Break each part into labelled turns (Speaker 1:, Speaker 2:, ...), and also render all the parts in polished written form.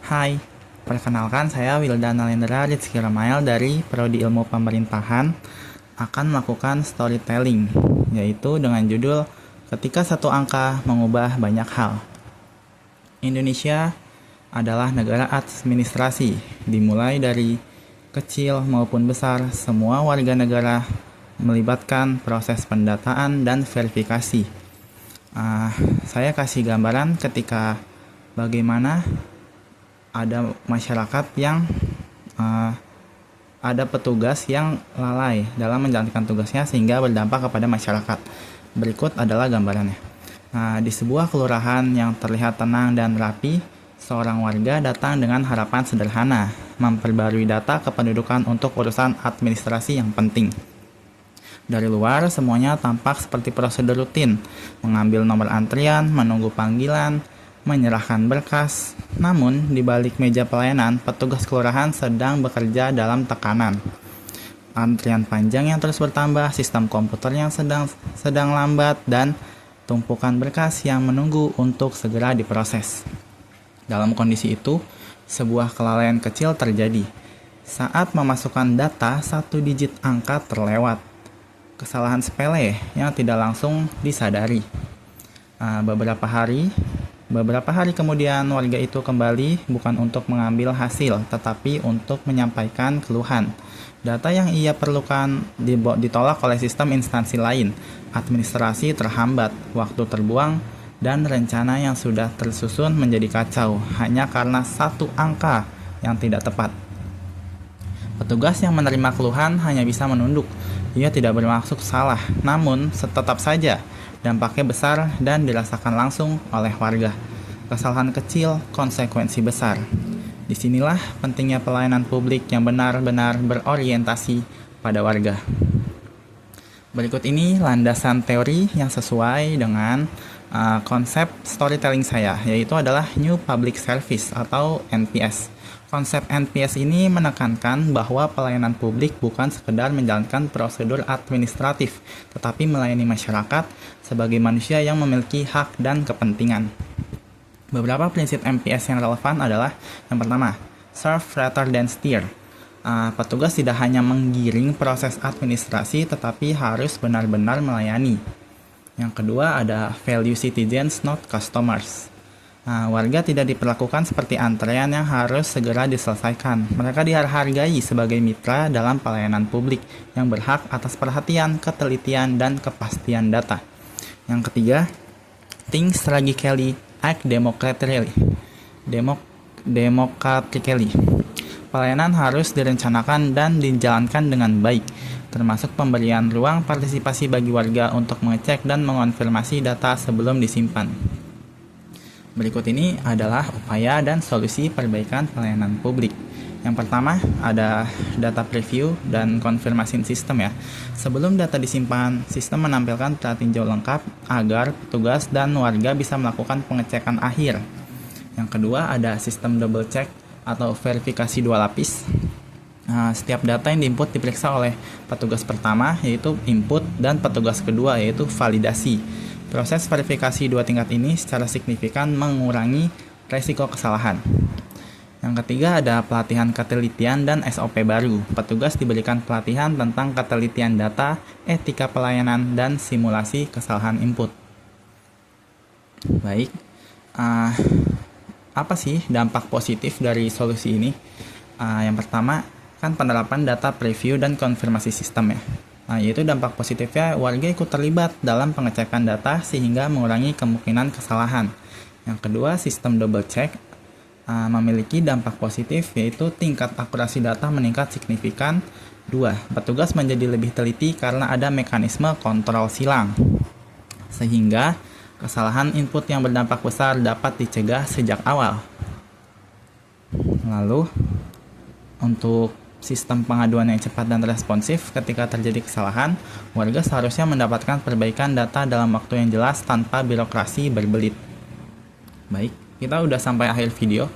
Speaker 1: Hai, perkenalkan saya Wildan Alendra Rizky Ramael dari Prodi Ilmu Pemerintahan akan melakukan storytelling, yaitu dengan judul Ketika Satu Angka Mengubah Banyak Hal. Indonesia adalah negara administrasi, dimulai dari kecil maupun besar, semua warga negara melibatkan proses pendataan dan verifikasi. Saya kasih gambaran ketika bagaimana ada masyarakat yang ada petugas yang lalai dalam menjalankan tugasnya sehingga berdampak kepada masyarakat. Berikut adalah gambarannya. Di sebuah kelurahan yang terlihat tenang dan rapi, seorang warga datang dengan harapan sederhana, memperbarui data kependudukan untuk urusan administrasi yang penting. Dari luar, semuanya tampak seperti prosedur rutin, mengambil nomor antrian, menunggu panggilan, menyerahkan berkas. Namun, di balik meja pelayanan, petugas kelurahan sedang bekerja dalam tekanan. Antrian panjang yang terus bertambah, sistem komputer yang sedang lambat, dan tumpukan berkas yang menunggu untuk segera diproses. Dalam kondisi itu, sebuah kelalaian kecil terjadi. Saat memasukkan data, satu digit angka terlewat. Kesalahan sepele yang tidak langsung disadari. Beberapa hari kemudian warga itu kembali bukan untuk mengambil hasil, tetapi untuk menyampaikan keluhan. Data yang ia perlukan ditolak oleh sistem instansi lain, administrasi terhambat, waktu terbuang, dan rencana yang sudah tersusun menjadi kacau hanya karena satu angka yang tidak tepat. Petugas yang menerima keluhan hanya bisa menunduk. Ia tidak bermaksud salah, namun tetap saja dampaknya besar dan dirasakan langsung oleh warga. Kesalahan kecil, konsekuensi besar. Disinilah pentingnya pelayanan publik yang benar-benar berorientasi pada warga. Berikut ini landasan teori yang sesuai dengan konsep storytelling saya, yaitu adalah New Public Service atau NPS. Konsep NPS ini menekankan bahwa pelayanan publik bukan sekedar menjalankan prosedur administratif, tetapi melayani masyarakat sebagai manusia yang memiliki hak dan kepentingan. Beberapa prinsip NPS yang relevan adalah yang pertama, serve rather than steer. Petugas tidak hanya menggiring proses administrasi, tetapi harus benar-benar melayani. Yang kedua ada value citizens, not customers. Warga tidak diperlakukan seperti antrean yang harus segera diselesaikan. Mereka dihargai sebagai mitra dalam pelayanan publik yang berhak atas perhatian, ketelitian, dan kepastian data. Yang ketiga, think strategically, act democratically. Pelayanan harus direncanakan dan dijalankan dengan baik, termasuk pemberian ruang partisipasi bagi warga untuk mengecek dan mengonfirmasi data sebelum disimpan. Berikut ini adalah upaya dan solusi perbaikan pelayanan publik. Yang pertama ada data preview dan konfirmasi sistem ya. Sebelum data disimpan, sistem menampilkan peta tinjau lengkap agar petugas dan warga bisa melakukan pengecekan akhir. Yang kedua ada sistem double check atau verifikasi dua lapis. Setiap data yang diinput diperiksa oleh petugas pertama yaitu input dan petugas kedua yaitu validasi. Proses verifikasi dua tingkat ini secara signifikan mengurangi risiko kesalahan. Yang ketiga ada pelatihan ketelitian dan SOP baru. Petugas diberikan pelatihan tentang ketelitian data, etika pelayanan, dan simulasi kesalahan input. Baik, apa sih dampak positif dari solusi ini? Yang pertama kan penerapan data preview dan konfirmasi sistem ya. Yaitu dampak positifnya warga ikut terlibat dalam pengecekan data sehingga mengurangi kemungkinan kesalahan. Yang kedua, sistem double check memiliki dampak positif yaitu tingkat akurasi data meningkat signifikan. 2. Petugas menjadi lebih teliti karena ada mekanisme kontrol silang. Sehingga kesalahan input yang berdampak besar dapat dicegah sejak awal. Lalu, untuk sistem pengaduan yang cepat dan responsif ketika terjadi kesalahan, warga seharusnya mendapatkan perbaikan data dalam waktu yang jelas tanpa birokrasi berbelit. Baik, kita udah sampai akhir video.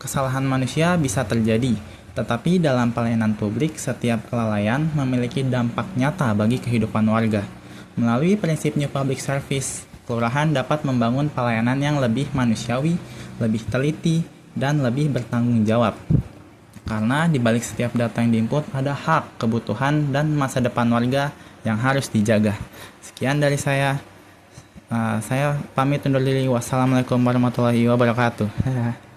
Speaker 1: Kesalahan manusia bisa terjadi, tetapi dalam pelayanan publik, setiap kelalaian memiliki dampak nyata bagi kehidupan warga. Melalui prinsip New Public Service, kelurahan dapat membangun pelayanan yang lebih manusiawi, lebih teliti, dan lebih bertanggung jawab. Karena di balik setiap data yang diinput ada hak, kebutuhan, dan masa depan warga yang harus dijaga. Sekian dari saya. Saya pamit undur diri. Wassalamualaikum warahmatullahi wabarakatuh.